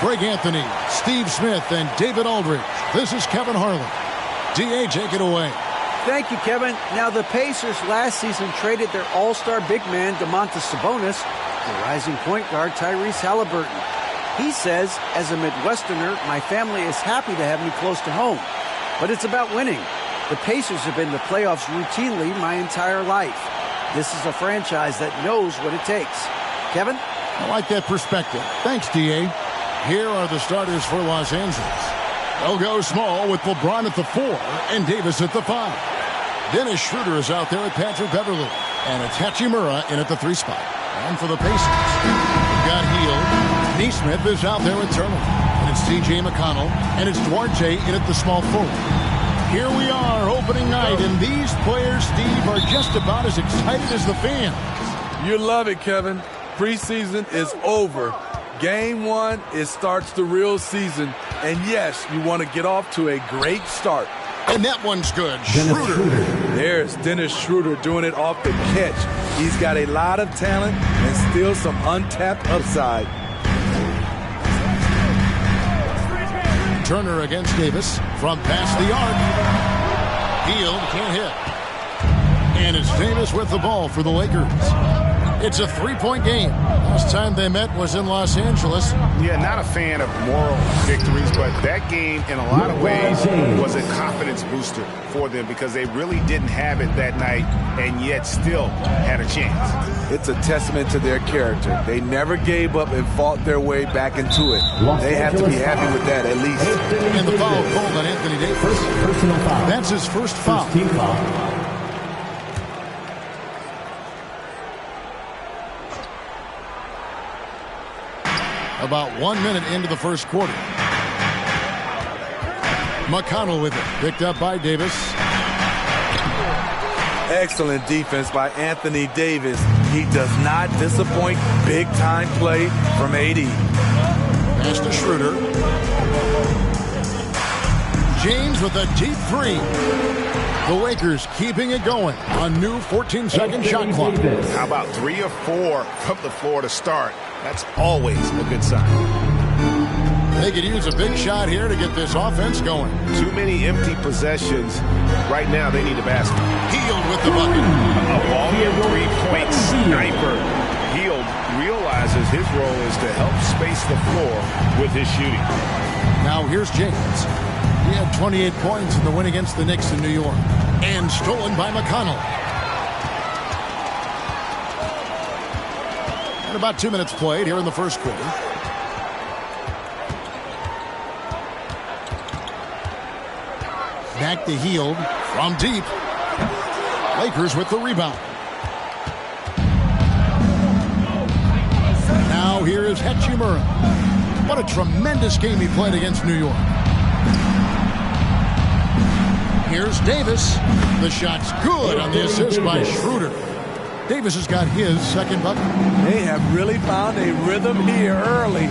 Greg Anthony, Steve Smith, and David Aldridge. This is Kevin Harlan. D.A., take it away. Thank you, Kevin. Now, the Pacers last season traded their all-star big man, Domantas Sabonis, for rising point guard Tyrese Halliburton. He says, as a Midwesterner, my family is happy to have me close to home. But it's about winning. The Pacers have been to playoffs routinely my entire life. This is a franchise that knows what it takes. Kevin? I like that perspective. Thanks, D.A. Here are the starters for Los Angeles. They'll go small with LeBron at the 4 and Davis at the 5. Dennis Schroeder is out there at Patrick Beverley. And it's Hachimura in at the 3 spot. And for the Pacers, we've got Hield. Neesmith is out there at Turner. And it's T.J. McConnell. And it's Duarte in at the small forward. Here we are, opening night, and these players, Steve, are just about as excited as the fans. You love it, Kevin. Preseason is over. Game 1, it starts the real season. And yes, you want to get off to a great start. And that one's good. Schroeder. There's Dennis Schroeder doing it off the catch. He's got a lot of talent and still some untapped upside. Turner against Davis from past the arc. Hield can't hit. And it's Davis with the ball for the Lakers. It's a 3-point game. Last time they met was in Los Angeles. Yeah, not a fan of moral victories, but that game in a lot of ways was a confidence booster for them because they really didn't have it that night and yet still had a chance. It's a testament to their character. They never gave up and fought their way back into it. They have to be happy with that at least. And the foul called on Anthony Davis. Personal foul. That's his first foul. First team foul. About 1 minute into the first quarter. McConnell with it. Picked up by Davis. Excellent defense by Anthony Davis. He does not disappoint. Big-time play from AD. Pass to Schroeder. James with a deep 3. The Lakers keeping it going. A new 14-second shot clock. How about 3 or 4 from the floor to start? That's always a good sign. They could use a big shot here to get this offense going. Too many empty possessions. Right now, they need a basket. Hield with the bucket. A volume 3-point sniper. Hield realizes his role is to help space the floor with his shooting. Now here's James. He had 28 points in the win against the Knicks in New York. And stolen by McConnell. And about 2 minutes played here in the first quarter. Back to Hield from deep. Lakers with the rebound. Now here is Hachimura. What a tremendous game he played against New York. Here's Davis. The shot's good on the assist by Schroeder. Davis has got his second bucket. They have really found a rhythm here early.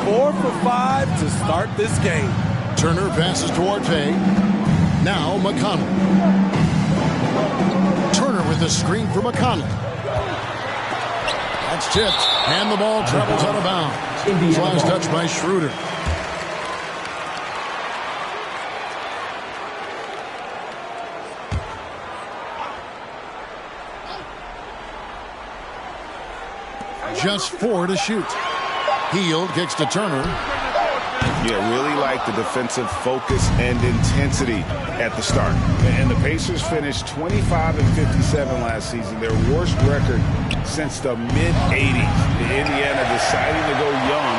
4 for 5 to start this game. Turner passes to Duarte. Now McConnell. Turner with a screen for McConnell. That's tipped. And the ball travels out of bounds. Last touch by Schroeder. Just 4 to shoot. Hield kicks to Turner. Yeah, really like the defensive focus and intensity at the start. And the Pacers finished 25 and 57 last season, their worst record since the mid-'80s. Indiana deciding to go young,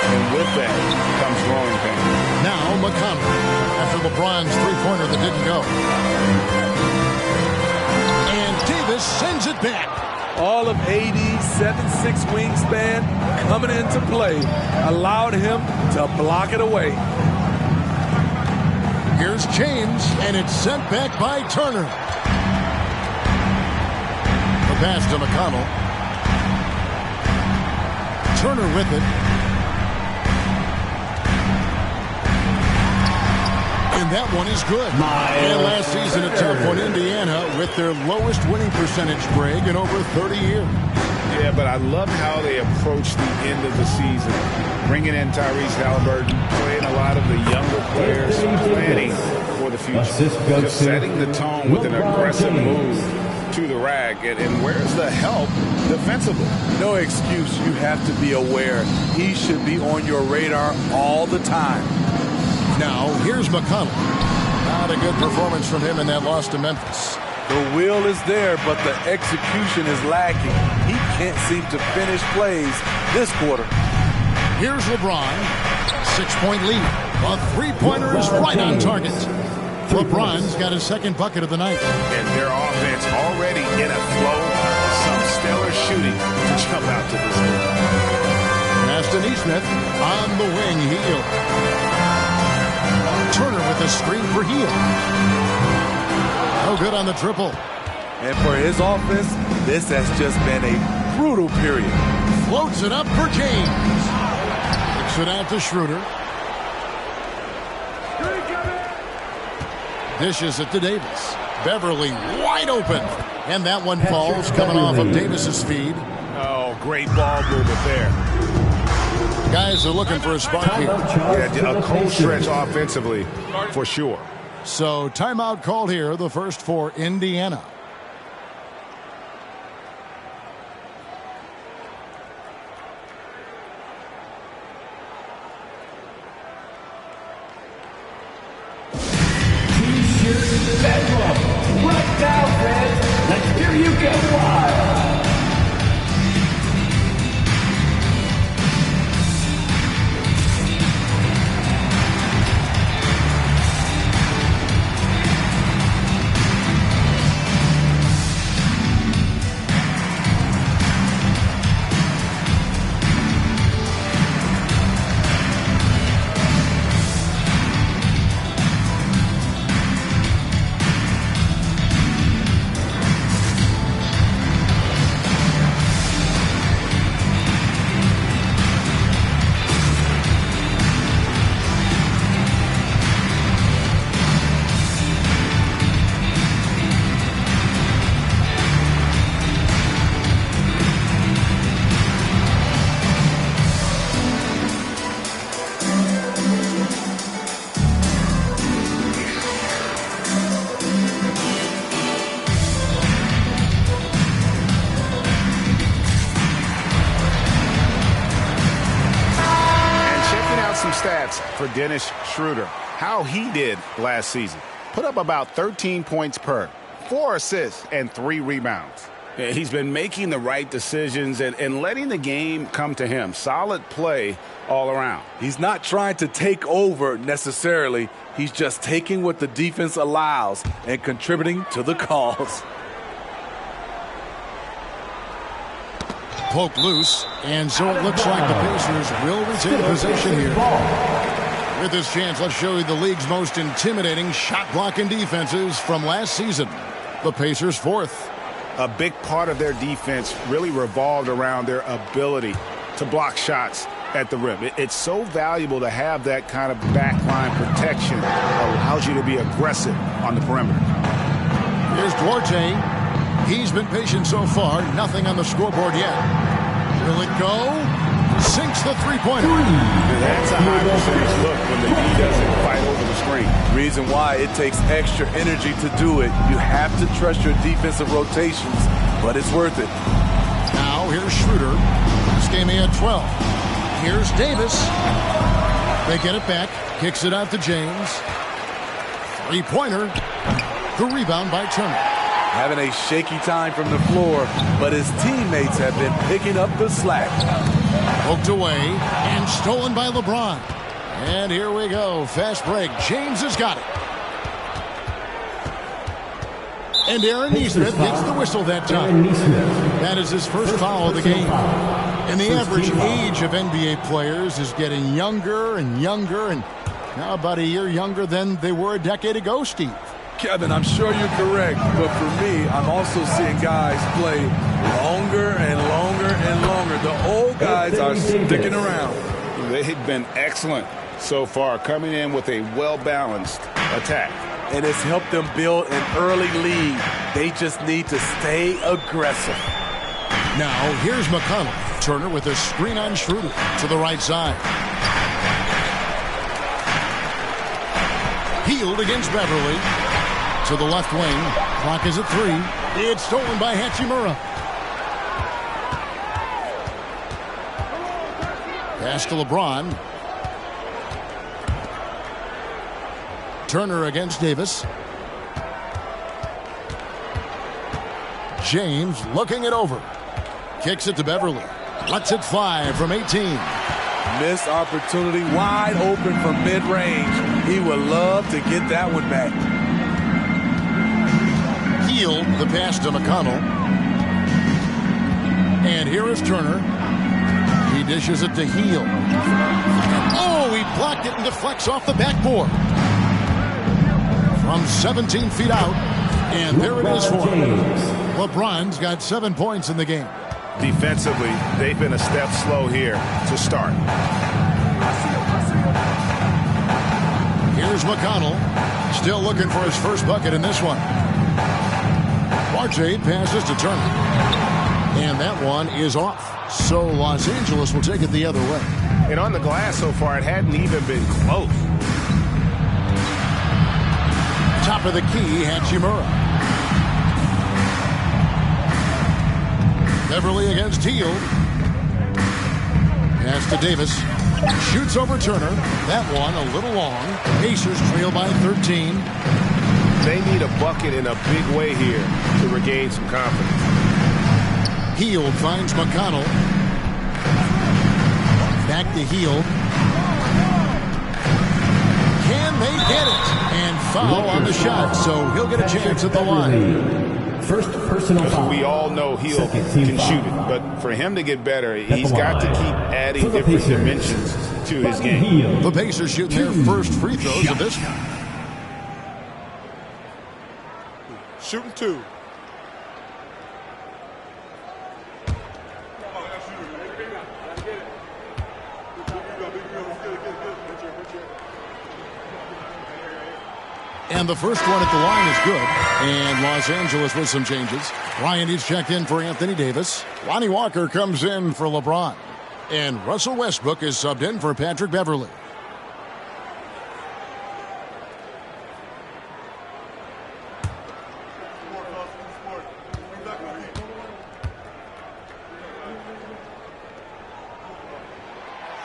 and with that comes growing pains. Now McConnell, after LeBron's three-pointer that didn't go. And Davis sends it back. All of AD's 7'6" wingspan coming into play allowed him to block it away. Here's James, and it's sent back by Turner. The pass to McConnell. Turner with it. And that one is good. And last season it took on Indiana with their lowest winning percentage, Greg, in over 30 years. Yeah, but I love how they approach the end of the season. Bringing in Tyrese Halliburton, playing a lot of the younger players, planning for the future. Just setting the tone with an aggressive move to the rack. And where's the help defensively? No excuse. You have to be aware. He should be on your radar all the time. Now, here's McConnell. Not a good performance from him in that loss to Memphis. The will is there, but the execution is lacking. He can't seem to finish plays this quarter. Here's LeBron. 6-point lead. A three-pointer is right on target. LeBron's got his second bucket of the night. And their offense already in a flow. Some stellar shooting to jump out to this lead. Aston Nesmith on the wing. Heel. Turner with a screen for Heel. No good on the triple. And for his offense, this has just been a brutal period. Floats it up for James. Kicks it out to Schroeder. Dishes it to Davis. Beverly wide open. And that one falls coming off of Davis's feed. Oh, great ball movement there. Guys are looking for a spark here. Yeah, a cold stretch offensively for sure. So timeout called here, the first for Indiana. T-shirt bedroom. Right now, fans. Let's hear you get wild. For Dennis Schroeder, how he did last season. Put up about 13 points per, 4 assists, and 3 rebounds. He's been making the right decisions and letting the game come to him. Solid play all around. He's not trying to take over necessarily. He's just taking what the defense allows and contributing to the cause. Poked loose, and so it looks like the Pacers will retain possession here. With this chance, let's show you the league's most intimidating shot-blocking defenses from last season. The Pacers' fourth. A big part of their defense really revolved around their ability to block shots at the rim. It's so valuable to have that kind of backline protection. Allows you to be aggressive on the perimeter. Here's Duarte. He's been patient so far. Nothing on the scoreboard yet. Will it go? Sinks the three-pointer. That's a high percentage look when the D doesn't fight over the screen. Reason why it takes extra energy to do it. You have to trust your defensive rotations, but it's worth it. Now here's Schroeder. This game at 12. Here's Davis. They get it back. Kicks it out to James. Three-pointer. The rebound by Turner. Having a shaky time from the floor, but his teammates have been picking up the slack. Poked away and stolen by LeBron. And here we go. Fast break. James has got it. And Aaron Nesmith gets the whistle that time. That is his first foul of the game. And the average age of NBA players is getting younger and younger, and now about a year younger than they were a decade ago, Steve. Kevin, I'm sure you're correct, but for me, I'm also seeing guys play longer and longer and longer. The old guys are sticking around. They've been excellent so far, coming in with a well-balanced attack. And it's helped them build an early lead. They just need to stay aggressive. Now, here's McConnell. Turner with a screen on Schroeder to the right side. Healed against Beverly. To the left wing. Clock is at 3. It's stolen by Hachimura. Pass to LeBron. Turner against Davis. James looking it over. Kicks it to Beverly. Lets it fly from 18. Missed opportunity, wide open from mid-range. He would love to get that one back. Healed the pass to McConnell. And here is Turner. He dishes it to Heel. Oh, he blocked it and deflects off the backboard. From 17 feet out. And there it is for him. LeBron's got 7 points in the game. Defensively, they've been a step slow here to start. Here's McConnell. Still looking for his first bucket in this one. Barche passes to Turner. And that one is off. So Los Angeles will take it the other way. And on the glass so far, it hadn't even been close. Top of the key, Hachimura. Beverly against Hield. Pass to Davis. Shoots over Turner. That one a little long. Pacers trail by 13. They need a bucket in a big way here to regain some confidence. Hield finds McConnell. Back to Hield. Can they get it? And foul on the shot, so he'll get a chance at the line. First personal foul. We all know Hield can shoot it, but for him to get better, he's got to keep adding different dimensions to his game. The Pacers shooting their first free throws of this one. Shooting 2. And the first one at the line is good. And Los Angeles with some changes. Ryan is checked in for Anthony Davis. Lonnie Walker comes in for LeBron. And Russell Westbrook is subbed in for Patrick Beverly.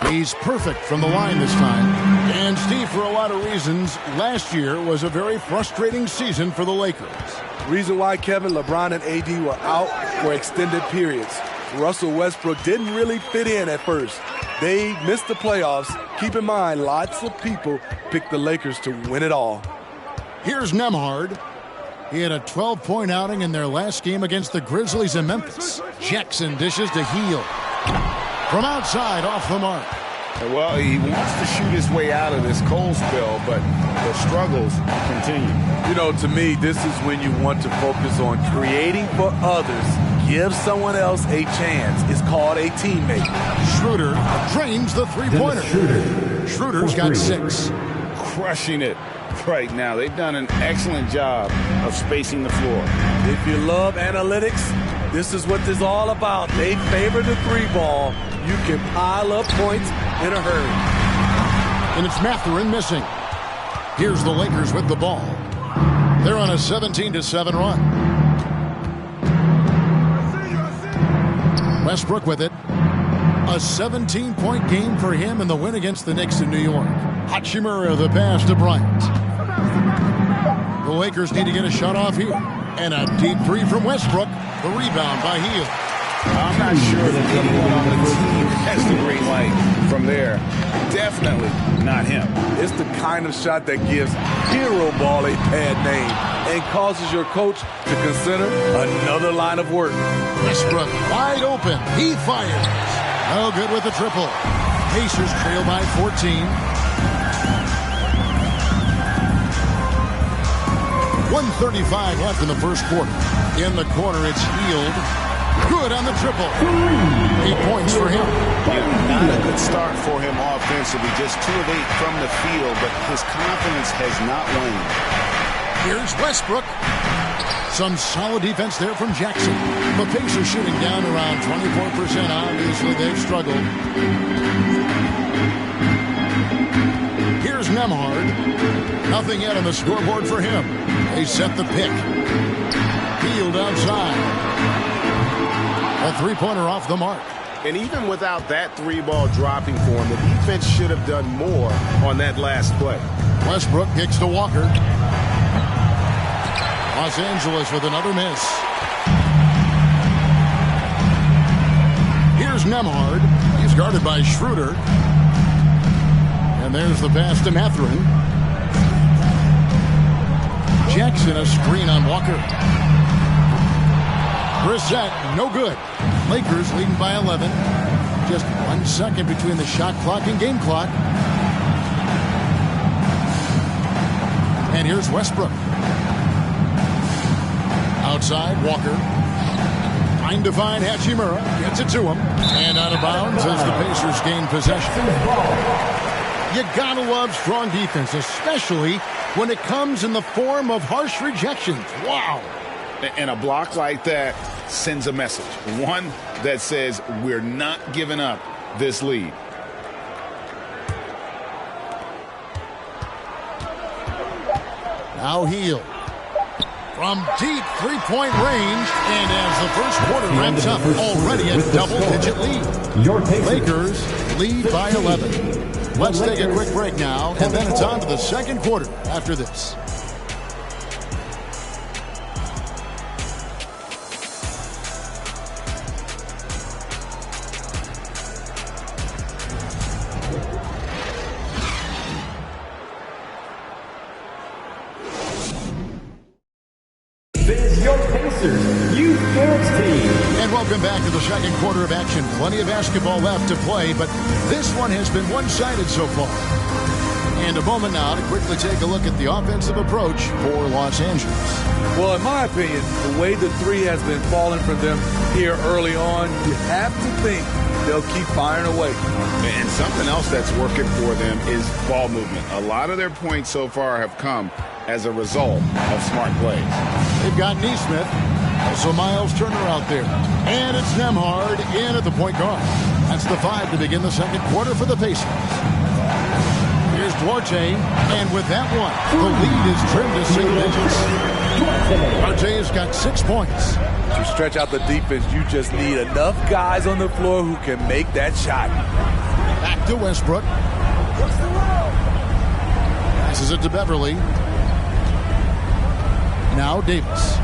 He's perfect from the line this time. And Steve, for a lot of reasons, last year was a very frustrating season for the Lakers. Reason why, Kevin, LeBron and AD were out for extended periods. Russell Westbrook didn't really fit in at first. They missed the playoffs. Keep in mind, lots of people picked the Lakers to win it all. Here's Nembhard. He had a 12-point outing in their last game against the Grizzlies in Memphis. Jackson dishes to Hield. From outside, off the mark. Well, he wants to shoot his way out of this cold spell, but the struggles continue. You know, to me, this is when you want to focus on creating for others. Give someone else a chance. It's called a teammate. Schroeder drains the three-pointer. Schroeder's got 6. Crushing it right now. They've done an excellent job of spacing the floor. If you love analytics, this is what this is all about. They favor the 3-ball. You can pile up points in a hurry. And it's Mathurin missing. Here's the Lakers with the ball. They're on a 17-7 run. Westbrook with it. A 17-point game for him in the win against the Knicks in New York. Hachimura the pass to Bryant. The Lakers need to get a shot off here. And a deep 3 from Westbrook. The rebound by Hield. I'm not sure that anyone on the team has the green light from there. Definitely not him. It's the kind of shot that gives hero ball a bad name and causes your coach to consider another line of work. Westbrook wide open. He fires. No good with the triple. Pacers trail by 14. 1:35 left in the first quarter. In the corner, it's Hield. Good on the triple. 8 points for him. Not a good start for him offensively. Just 2 of 8 from the field, but his confidence has not waned. Here's Westbrook. Some solid defense there from Jackson. The Pacers shooting down around 24%. Obviously, they've struggled. Here's Nemhard. Nothing yet on the scoreboard for him. They set the pick. Field outside. A three-pointer off the mark. And even without that three-ball dropping for him, the defense should have done more on that last play. Westbrook kicks to Walker. Los Angeles with another miss. Here's Nemhard. He's guarded by Schroeder. And there's the pass to Mathurin. Jackson, a screen on Walker. Brissett, no good. Lakers leading by 11. Just 1 second between the shot clock and game clock. And here's Westbrook. Outside, Walker. Trying to find Hachimura. Gets it to him. And out of bounds as the Pacers gain possession. You gotta love strong defense, especially when it comes in the form of harsh rejections. Wow. And a block like that sends a message. One that says we're not giving up this lead. Now Hield. From deep three-point range, and as the first quarter wraps up, already a double-digit lead. Lakers lead by 11. Let's take a quick break now, and then it's on to the second quarter after this. Is your Pacers Youth Girls Team. And welcome back to the second quarter of action. Plenty of basketball left to play, but this one has been one-sided so far. And a moment now to quickly take a look at the offensive approach for Los Angeles. Well, in my opinion, the way the three has been falling for them here early on, you have to think they'll keep firing away. And something else that's working for them is ball movement. A lot of their points so far have come as a result of smart plays. They've got Neesmith. Also Miles Turner out there. And it's Nemhard in at the point guard. That's the 5 to begin the second quarter for the Pacers. Here's Duarte. And with that one, the lead is trimmed to single digits. Duarte's got 6 points. To stretch out the defense, you just need enough guys on the floor who can make that shot. Back to Westbrook. Passes it to Beverly. Now Davis.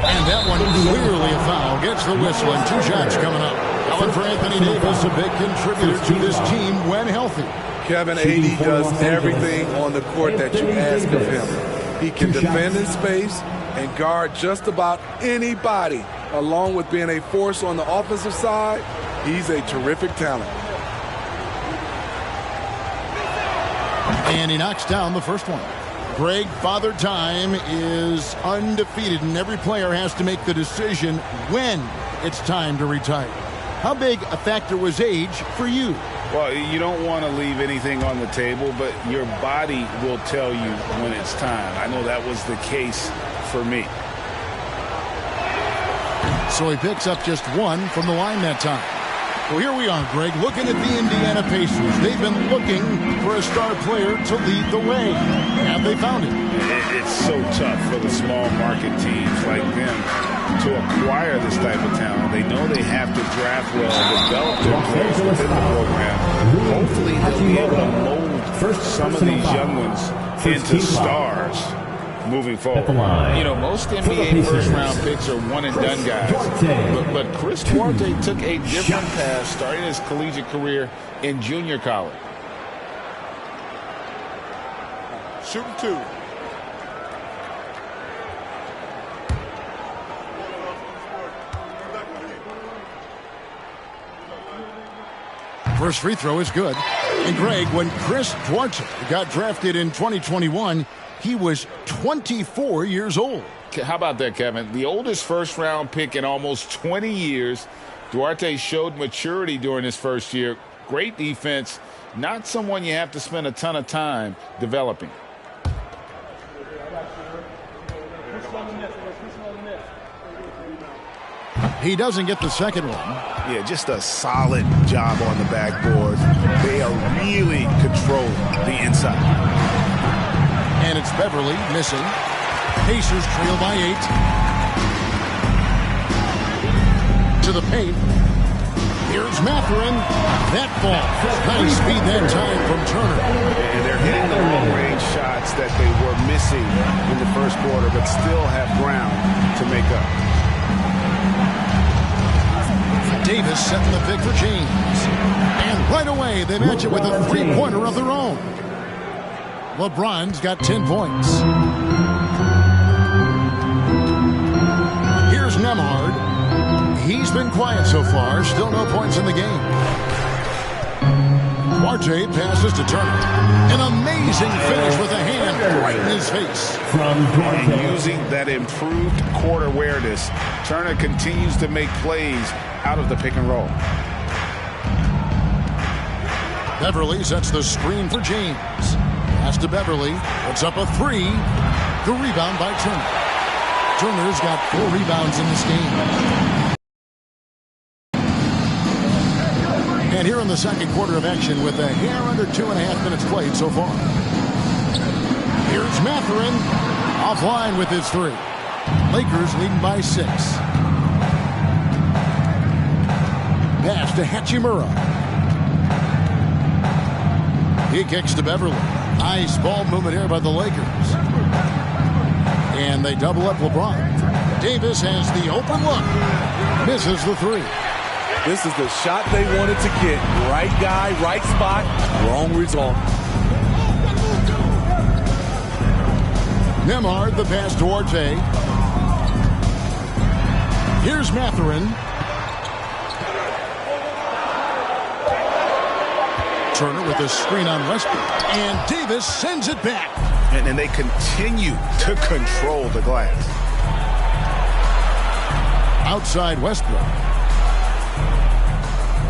And that one clearly a foul. Gets the whistle and 2 shots coming up. Alan for Anthony Davis, a big contributor to this team when healthy. Kevin, AD does everything on the court that you ask of him. He can defend in space and guard just about anybody. Along with being a force on the offensive side, he's a terrific talent. And he knocks down the first one. Greg, Father Time is undefeated, and every player has to make the decision when it's time to retire. How big a factor was age for you? Well, you don't want to leave anything on the table, but your body will tell you when it's time. I know that was the case for me. So he picks up just 1 from the line that time. Well, here we are, Greg, looking at the Indiana Pacers. They've been looking for a star player to lead the way. Have they found it? It's so tough for the small market teams like them to acquire this type of talent. They know they have to draft well, develop their players within the program. Hopefully they'll be able to mold some of these young ones into stars moving forward. You know, most NBA first-round picks are one-and-done guys. But Chris Duarte took a different path, starting his collegiate career in junior college. Shooting 2. First free throw is good. And Greg, when Chris Duarte got drafted in 2021, he was 24 years old. How about that, Kevin? The oldest first-round pick in almost 20 years. Duarte showed maturity during his first year. Great defense. Not someone you have to spend a ton of time developing. He doesn't get the second one. Yeah, just a solid job on the backboard. They are really controlling the inside. And it's Beverly missing. Pacers trail by 8. To the paint. Here's Mathurin. That ball. Nice speed that time from Turner. And they're hitting the long-range shots that they were missing in the first quarter, but still have ground to make up. Davis setting the pick for James. And right away, they match it with a three-pointer of their own. LeBron's got 10 points. Here's Nembhard. He's been quiet so far. Still no points in the game. Duarte passes to Turner. An amazing finish with a hand right in his face. And using that improved court awareness, Turner continues to make plays out of the pick and roll. Beverly sets the screen for James. Pass to Beverly. Puts up a three. The rebound by Turner. Turner's got 4 rebounds in this game. And here in the second quarter of action with a hair under 2.5 minutes played so far. Here's Mathurin. Offline with his 3. Lakers leading by 6. Pass to Hachimura. He kicks to Beverly. Nice ball movement here by the Lakers. And they double up LeBron. Davis has the open look. Misses the 3. This is the shot they wanted to get. Right guy, right spot, wrong result. Nembhard, the pass towards A. Here's Mathurin. Turner with a screen on Westbrook. And Davis sends it back. And they continue to control the glass. Outside Westbrook.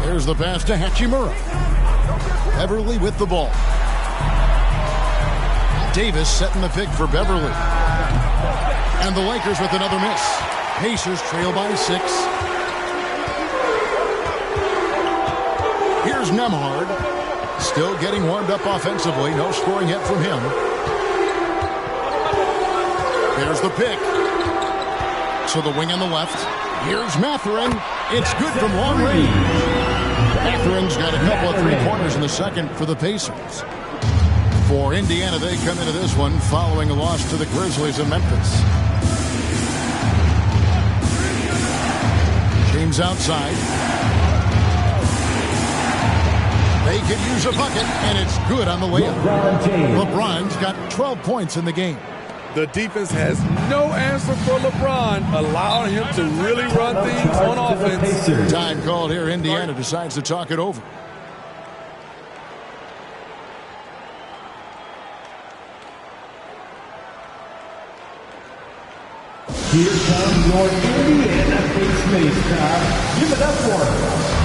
There's the pass to Hachimura. Beverly with the ball. Davis setting the pick for Beverly. And the Lakers with another miss. Pacers trail by 6. Here's Nembhard. Still getting warmed up offensively. No scoring yet from him. There's the pick. So the wing on the left. Here's Mathurin. It's good from long range. Mathurin's got a couple of three-pointers in the second for the Pacers. For Indiana, they come into this one following a loss to the Grizzlies in Memphis. James outside. They could use a bucket, and it's good on the layup. LeBron's got 12 points in the game. The defense has no answer for LeBron, allowing him to really run things on offense. Time called here. Indiana decides to talk it over. Here comes your Indiana Pacers crowd. Give it up for him.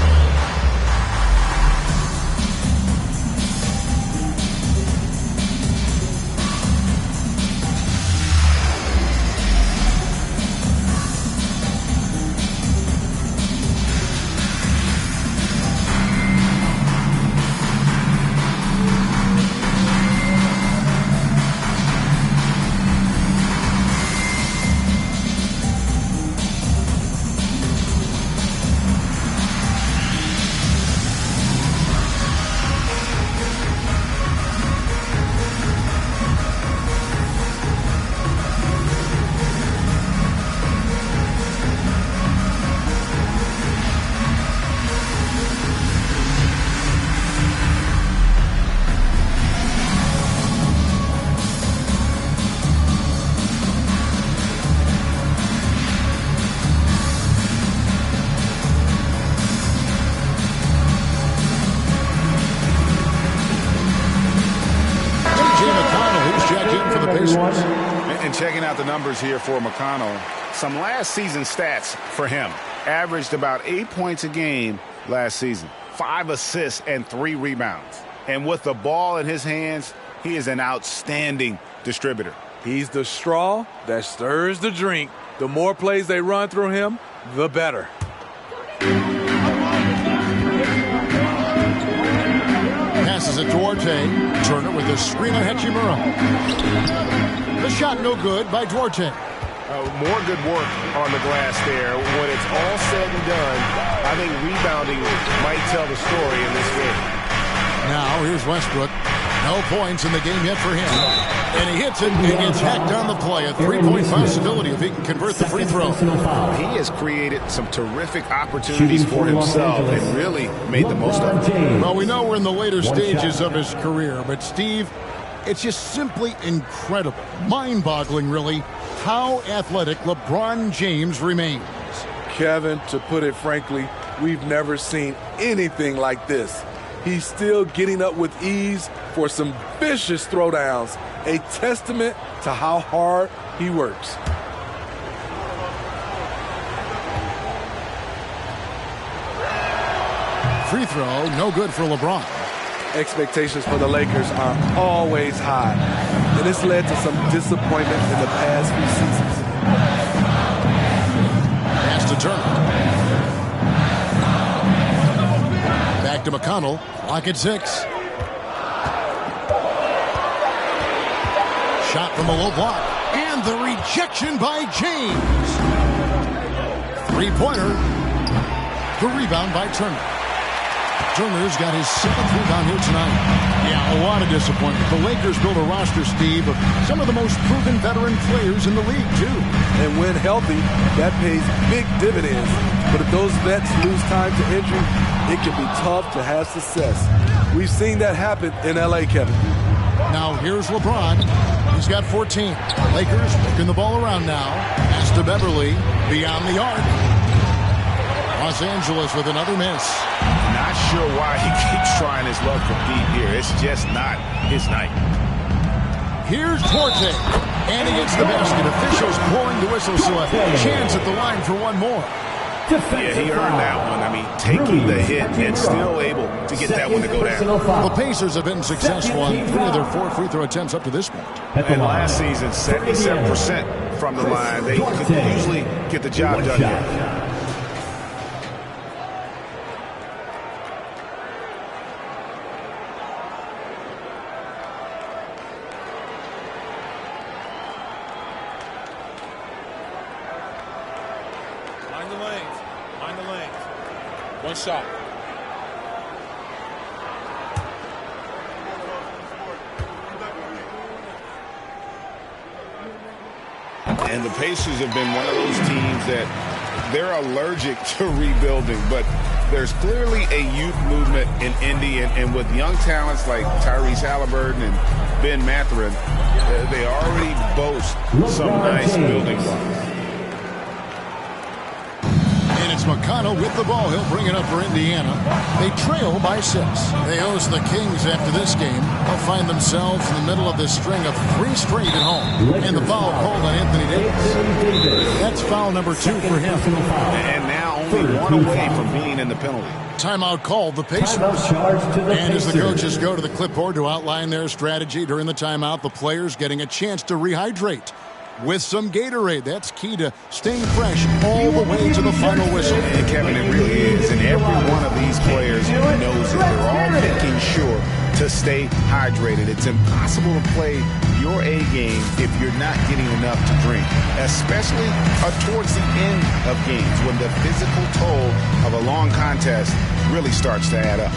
And checking out the numbers here for McConnell, some last season stats for him. Averaged about 8 points a game last season, 5 assists and 3 rebounds. And with the ball in his hands, he is an outstanding distributor. He's the straw that stirs the drink. The more plays they run through him, the better. Passes it to Duarte. Turner with a screen on Hachimura. The shot no good by Duarte. More good work on the glass there. When it's all said and done, I think rebounding might tell the story in this game. Now here's Westbrook. No points in the game yet for him. And he hits it and gets hacked on the play. A three-point possibility if he can convert the free throw. He has created some terrific opportunities for himself and really made the most of it. Well, we know we're in the later stages of his career, but Steve, it's just simply incredible, mind-boggling really, how athletic LeBron James remains. Kevin, to put it frankly, we've never seen anything like this. He's still getting up with ease for some vicious throwdowns, a testament to how hard he works. Free throw, no good for LeBron. Expectations for the Lakers are always high, and it's led to some disappointment in the past few seasons. Pass to Turner. Back to McConnell. Clock at 6. Shot from a low block. And the rejection by James. Three-pointer. The rebound by Turner. Turner's got his 7th rebound here tonight. Yeah, a lot of disappointment. The Lakers built a roster, Steve, of some of the most proven veteran players in the league, too. And when healthy, that pays big dividends. But if those vets lose time to injury, it can be tough to have success. We've seen that happen in L.A., Kevin. Now here's LeBron. He's got 14. Lakers working the ball around now. Pass to Beverly. Beyond the arc. Los Angeles with another miss. Not sure why he keeps trying his luck from deep here. It's just not his night. Here's Duarte. And he gets the basket. Officials blowing the whistle, so a chance at the line for one more. Yeah, he earned that one. I mean, taking the hit and still able to get that one to go down. The Pacers have been successful on 3 of their 4 free throw attempts up to this point. And last season, 77% from the line. They could usually get the job done here. One shot. And the Pacers have been one of those teams that they're allergic to rebuilding, but there's clearly a youth movement in Indy, and with young talents like Tyrese Halliburton and Ben Mathurin, they already boast some nice building blocks. It's McConnell with the ball. He'll bring it up for Indiana. They trail by 6. They host the Kings after this game. They'll find themselves in the middle of this string of 3 straight at home. And the foul called on Anthony Davis. That's foul number 2 for him. And now only 1 away from being in the penalty. Timeout called the Pacers. And as the coaches go to the clipboard to outline their strategy during the timeout, the players getting a chance to rehydrate with some Gatorade. That's key to staying fresh all the way to the final whistle. And Kevin, it really is. And every one of these players knows it. They're all making sure to stay hydrated. It's impossible to play your A game if you're not getting enough to drink, especially towards the end of games when the physical toll of a long contest really starts to add up.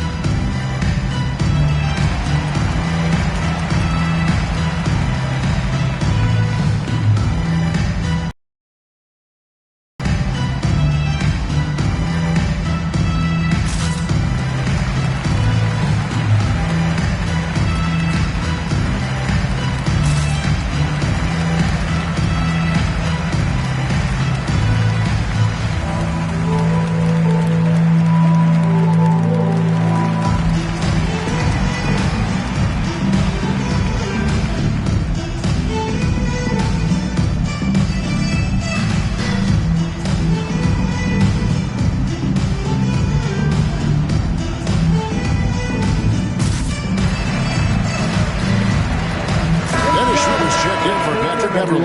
Beverly.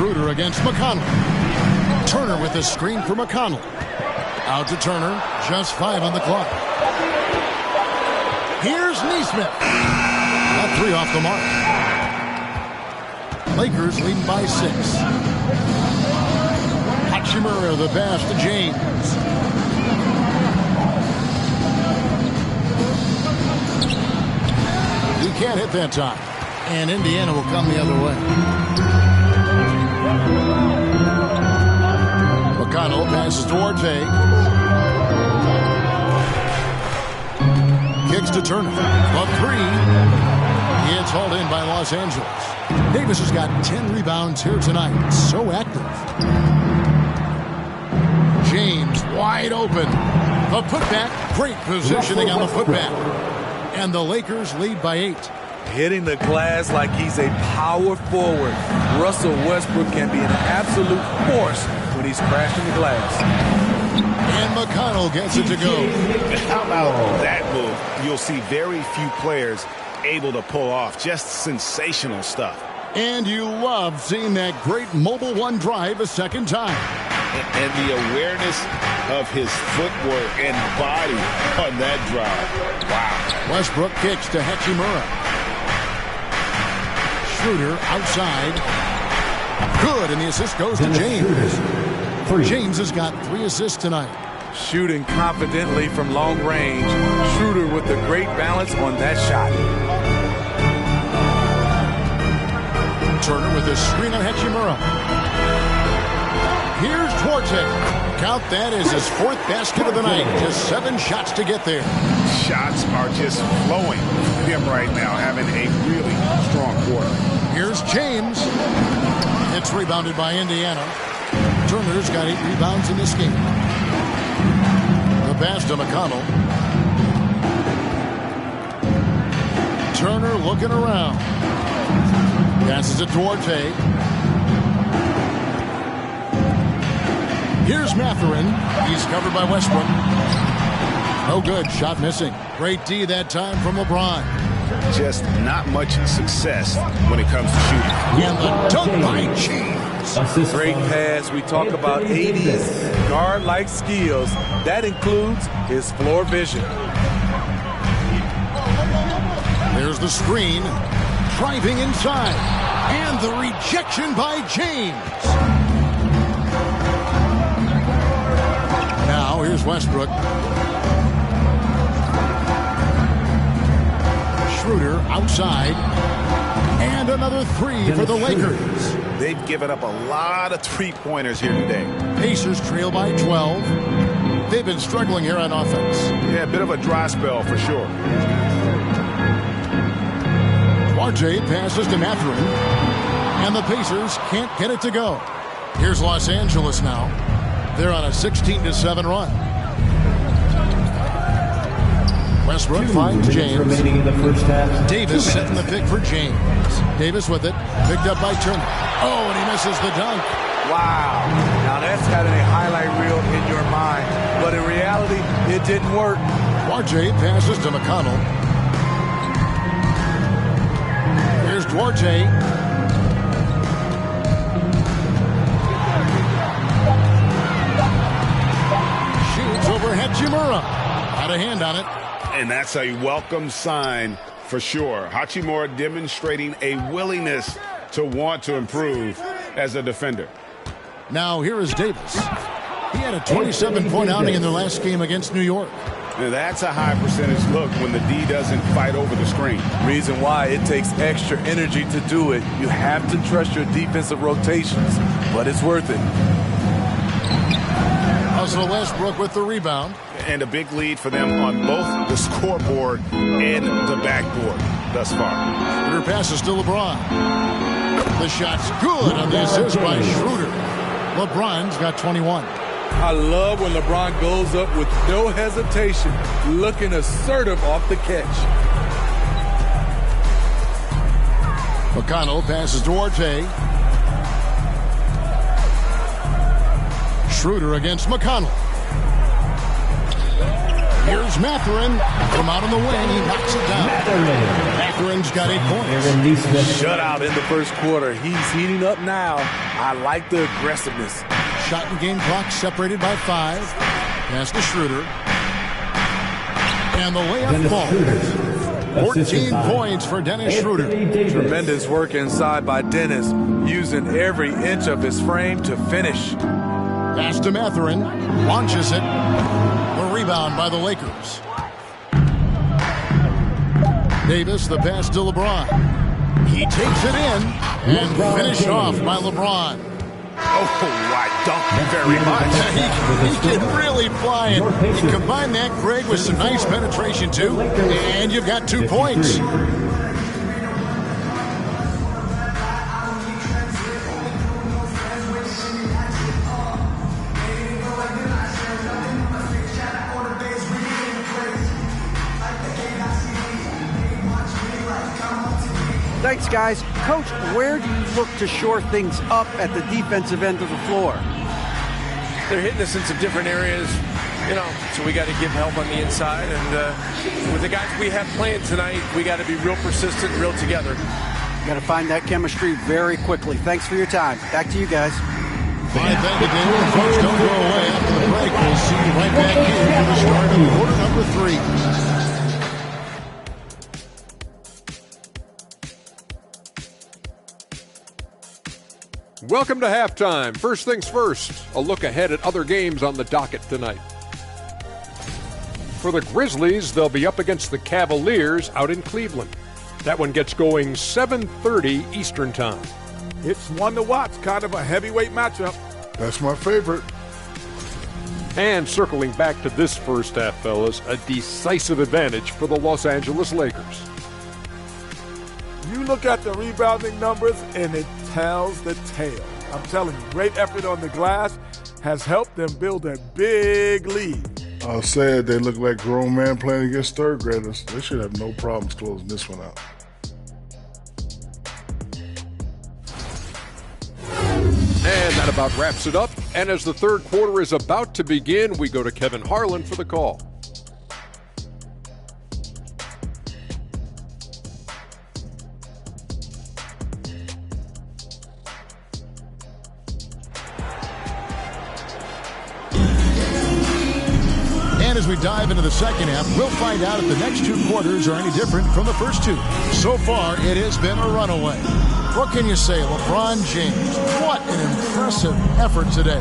Schroeder against McConnell. Turner with a screen for McConnell. Out to Turner. Just 5 on the clock. Here's Neesmith. That 3 off the mark. Lakers leading by 6. Hachimura the pass to James. He can't hit that time. And Indiana will come the other way. McConnell passes to Orte. Kicks to Turner. A 3. It's hauled in by Los Angeles. Davis has got 10 rebounds here tonight. So active. James wide open. A putback. Great positioning on the putback. And the Lakers lead by 8. Hitting the glass like he's a power forward. Russell Westbrook can be an absolute force when he's crashing the glass. And McConnell gets it to go. How about that move? You'll see very few players able to pull off. Just sensational stuff. And you love seeing that great mobile one drive a second time. And the awareness of his footwork and body on that drive. Wow. Westbrook kicks to Hachimura. Schroeder outside. Good, and the assist goes to James. James has got 3 assists tonight. Shooting confidently from long range. Schroeder with a great balance on that shot. Turner with a screen on Hachimura. Here's Duarte. Count that as his 4th basket of the night. Just 7 shots to get there. Shots are just flowing for him right now, having a really strong quarter. Here's James. It's rebounded by Indiana. Turner's got 8 rebounds in this game. The pass to McConnell. Turner looking around. Passes it to Duarte. Here's Mathurin. He's covered by Westbrook. No good. Shot missing. Great D that time from LeBron. Just not much success when it comes to shooting. And the dunk by James. Great pass. We talk about 80s guard-like skills. That includes his floor vision. There's the screen. Driving inside. And the rejection by James. Now here's Westbrook. Schroeder outside. And another 3 for the Lakers. They've given up a lot of 3-pointers here today. Pacers trail by 12. They've been struggling here on offense. Yeah, a bit of a dry spell for sure. RJ passes to Mathurin. And the Pacers can't get it to go. Here's Los Angeles now. They're on a 16-7 run. Westbrook finds James. In the first half. Davis setting the pick for James. Davis with it. Picked up by Turner. Oh, and he misses the dunk. Wow. Now that's got a highlight reel in your mind. But in reality, it didn't work. RJ passes to McConnell. Here's Duarte. Shoots over Hachimura. Had a hand on it. And that's a welcome sign for sure. Hachimura demonstrating a willingness to want to improve as a defender. Now here is Davis. He had a 27-point outing in their last game against New York. Now that's a high percentage look when the D doesn't fight over the screen. Reason why it takes extra energy to do it. You have to trust your defensive rotations, but it's worth it. Russell Westbrook with the rebound. And a big lead for them on both the scoreboard and the backboard thus far. Her passes to LeBron. The shot's good on the assist by Schroeder. LeBron's got 21. I love when LeBron goes up with no hesitation, looking assertive off the catch. McConnell passes to Orte. Schroeder against McConnell. Here's Mathurin from out on the wing. He knocks it down. Mathurin's got 8 points. Shutout in the first quarter. He's heating up now. I like the aggressiveness. Shot and game clock separated by 5. Pass to Schroeder. And the layup falls. 14 points for Dennis Schroeder. Tremendous work inside by Dennis, using every inch of his frame to finish. Pass to Mathurin. Launches it. The rebound by the Lakers. Davis, the pass to LeBron. He takes it in and finished off by LeBron. Oh, I don't very much. He can really fly it. You combine that, Greg, with some nice penetration, too, and you've got 2 points. Thanks, guys. Coach, where do you look to shore things up at the defensive end of the floor? They're hitting us in some different areas, so we got to give help on the inside. And with the guys we have playing tonight, we got to be real persistent, real together. Got to find that chemistry very quickly. Thanks for your time. Back to you guys. Fine, thank you, David. Folks, don't go away after the break. We'll see you right back here for the start of quarter number 3. Welcome to halftime. First things first, a look ahead at other games on the docket tonight. For the Grizzlies, they'll be up against the Cavaliers out in Cleveland. That one gets going 7:30 Eastern Time. It's one to watch, kind of a heavyweight matchup. That's my favorite. And circling back to this first half, fellas, a decisive advantage for the Los Angeles Lakers. You look at the rebounding numbers, and it tells the tale. I'm telling you, great effort on the glass has helped them build a big lead. I'll say it, they look like grown men playing against third graders. They should have no problems closing this one out. And that about wraps it up. And as the third quarter is about to begin, we go to Kevin Harlan for the call. And as we dive into the second half, we'll find out if the next 2 quarters are any different from the first 2. So far, it has been a runaway. What can you say, LeBron James? What an impressive effort today.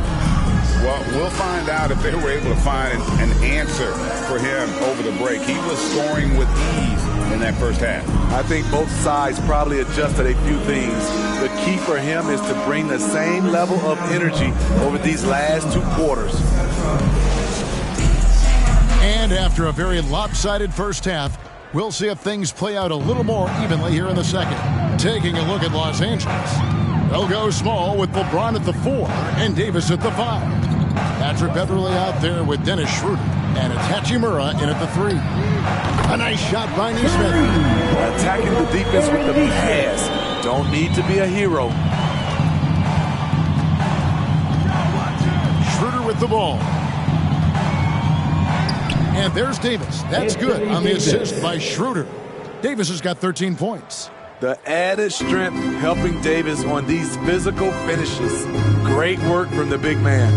Well, we'll find out if they were able to find an answer for him over the break. He was scoring with ease in that first half. I think both sides probably adjusted a few things. The key for him is to bring the same level of energy over these last 2 quarters. And after a very lopsided first half, we'll see if things play out a little more evenly here in the second. Taking a look at Los Angeles. They'll go small with LeBron at the 4 and Davis at the 5. Patrick Beverly out there with Dennis Schroeder and Hachimura in at the 3. A nice shot by Neesmith. Attacking the defense with the pass. Don't need to be a hero. Schroeder with the ball. And there's Davis. That's good on the assist by Schroeder. Davis has got 13 points. The added strength helping Davis on these physical finishes. Great work from the big man.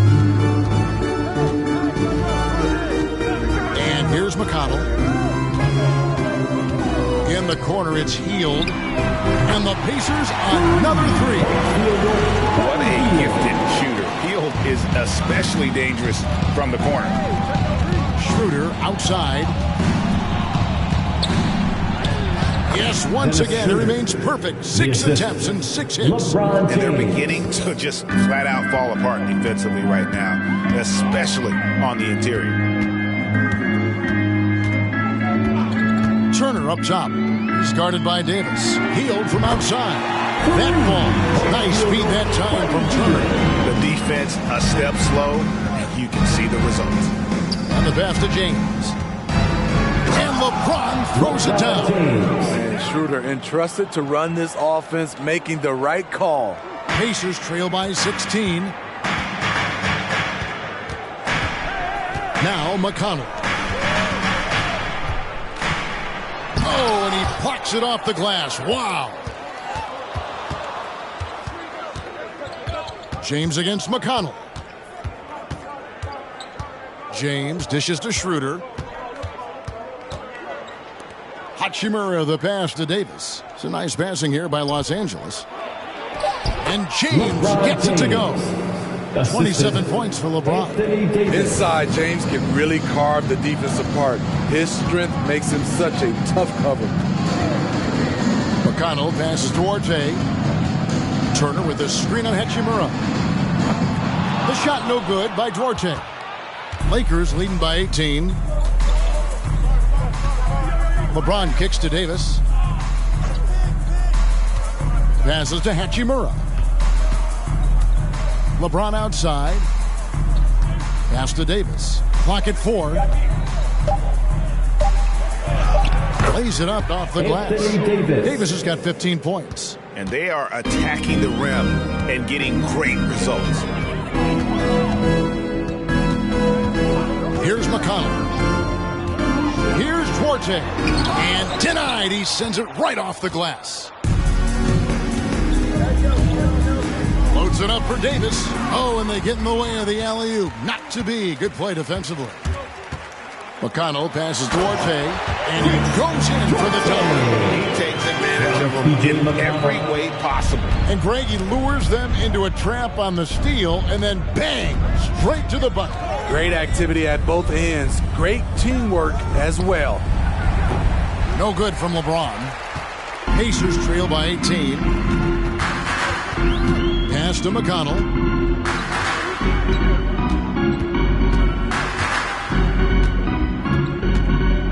And here's McConnell. In the corner, it's Hield. And the Pacers another 3. What a gifted shooter. Hield is especially dangerous from the corner. Schroeder outside. Yes, once again, it remains perfect. 6 attempts and 6 hits. And they're beginning to just flat out fall apart defensively right now, especially on the interior. Turner up top. He's guarded by Davis. Hield from outside. That ball. Nice speed that time from Turner. The defense a step slow, and you can see the results. And the pass to James. And LeBron throws it down. And Schroeder entrusted to run this offense, making the right call. Pacers trail by 16. Now McConnell. Oh, and he plucks it off the glass. Wow. James against McConnell. James dishes to Schroeder. Hachimura the pass to Davis. It's a nice passing here by Los Angeles. And James gets it to go. 27 points for LeBron. Inside, James can really carve the defense apart. His strength makes him such a tough cover. McConnell passes to Duarte. Turner with a screen on Hachimura. The shot no good by Duarte. Lakers leading by 18. LeBron kicks to Davis. Passes to Hachimura. LeBron outside. Pass to Davis. Clock at 4. Lays it up off the glass. Davis has got 15 points. And they are attacking the rim and getting great results. Here's McConnell. Here's Duarte. And denied. He sends it right off the glass. Loads it up for Davis. Oh, and they get in the way of the alley-oop. Not to be. Good play defensively. McConnell passes Duarte, and he goes in for the double. He takes advantage of them in every way possible. And Greg, he lures them into a trap on the steal, and then bang, straight to the bucket. Great activity at both ends. Great teamwork as well. No good from LeBron. Pacers trail by 18. Pass to McConnell.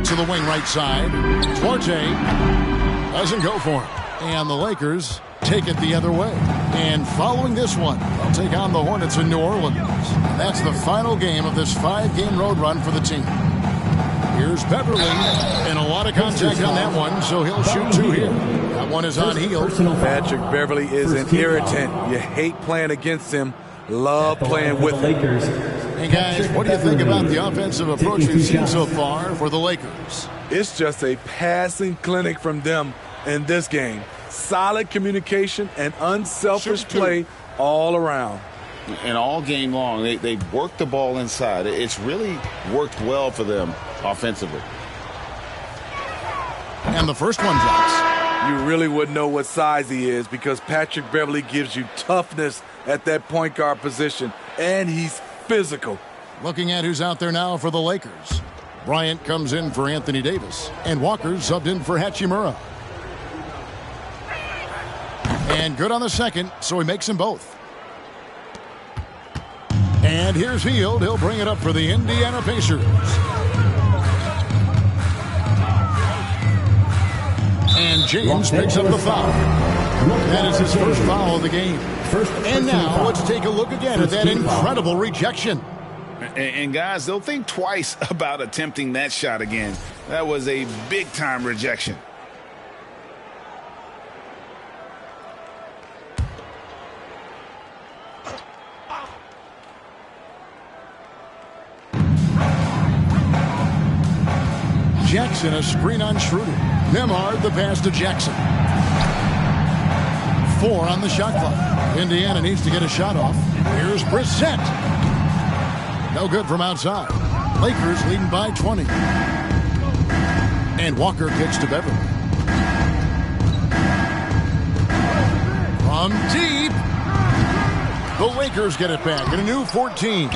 To the wing right side. Duarte doesn't go for it. And the Lakers take it the other way. And following this one, they'll take on the Hornets in New Orleans. And that's the final game of this 5-game road run for the team. Here's Beverly, and a lot of contact on that one, so he'll shoot 2 here. That one is on heel. Patrick Beverly is an irritant. You hate playing against him. Love playing with him. Hey, guys, what do you think about the offensive approach we've seen so far for the Lakers? It's just a passing clinic from them in this game. Solid communication and unselfish play all around. And all game long, they've worked the ball inside. It's really worked well for them offensively. And the first one drops. You really wouldn't know what size he is because Patrick Beverly gives you toughness at that point guard position, and he's physical. Looking at who's out there now for the Lakers. Bryant comes in for Anthony Davis, and Walker subbed in for Hachimura. And good on the second, so he makes them both. And here's Hield. He'll bring it up for the Indiana Pacers. And James picks up the foul. That is his first foul of the game. And now let's take a look again at that incredible rejection. And guys, they'll think twice about attempting that shot again. That was a big-time rejection. Jackson, a screen on Schroeder. Nembhard, the pass to Jackson. 4 on the shot clock. Indiana needs to get a shot off. Here's Brissett. No good from outside. Lakers leading by 20. And Walker kicks to Beverly. From deep. The Lakers get it back in a new 14.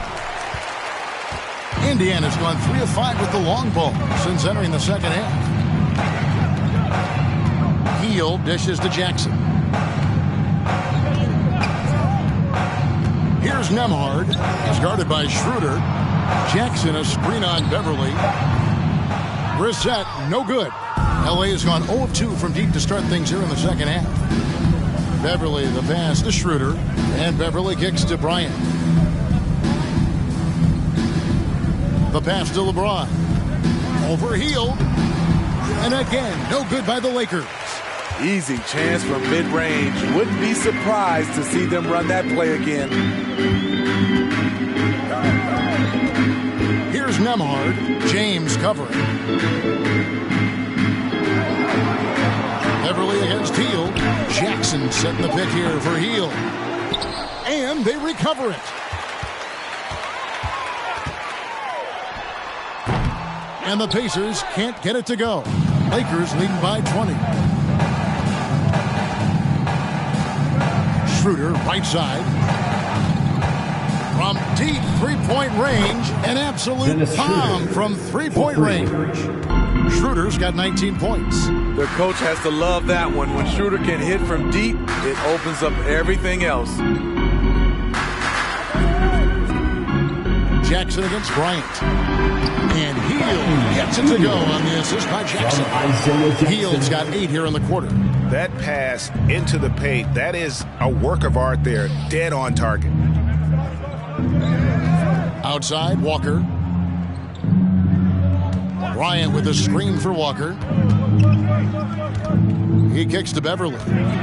Indiana's gone 3 of 5 with the long ball since entering the second half. Hield dishes to Jackson. Here's Nembhard. He's guarded by Schroeder. Jackson, a screen on Beverly. Brissett, no good. LA has gone 0 of 2 from deep to start things here in the second half. Beverly the pass to Schroeder, and Beverly kicks to Bryant. The pass to LeBron. Overhealed. And again, no good by the Lakers. Easy chance from mid-range. Wouldn't be surprised to see them run that play again. Here's Nembhard. James covering. Beverly against Hield. Jackson setting the pick here for Hield. And they recover it. And the Pacers can't get it to go. Lakers leading by 20. Schroeder, right side. From deep three-point range, an absolute bomb from three-point range. Schroeder's got 19 points. The coach has to love that one. When Schroeder can hit from deep, it opens up everything else. Jackson against Bryant. And Hield gets it to go on the assist by Jackson. Hield's got 8 here in the quarter. That pass into the paint, that is a work of art there. Dead on target. Outside, Walker. Bryant with a screen for Walker. He kicks to Beverly.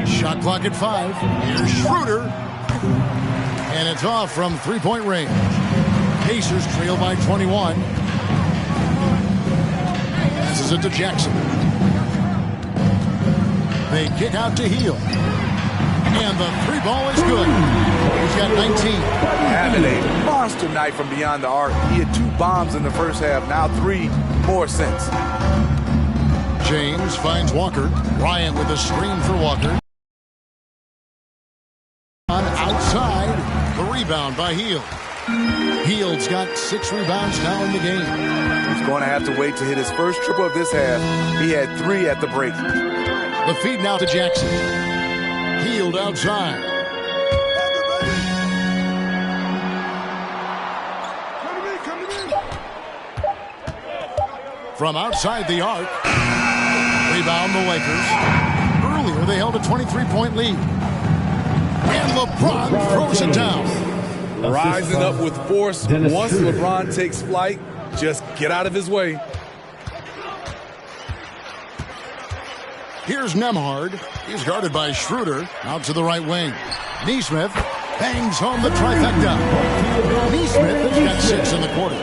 Shot clock at 5. Here's Schroeder. And it's off from three-point range. Pacers trail by 21. Passes it to Jackson. They kick out to Hield. And the three ball is good. He's got 19. Having a monster night from beyond the arc. He had 2 bombs in the first half, now 3 more since. James finds Walker. Bryant with a screen for Walker. On outside, the rebound by Hield. Hield's got 6 rebounds now in the game. He's going to have to wait to hit his first triple of this half. He had 3 at the break. The feed now to Jackson. Hield outside. From outside the arc. Rebound the Lakers. Earlier they held a 23-point lead. And LeBron throws it down. Rising up with force. Once LeBron takes flight, just get out of his way. Here's Nembhard. He's guarded by Schroeder. Out to the right wing. Nesmith bangs home the trifecta. Nesmith has got 6 in the quarter.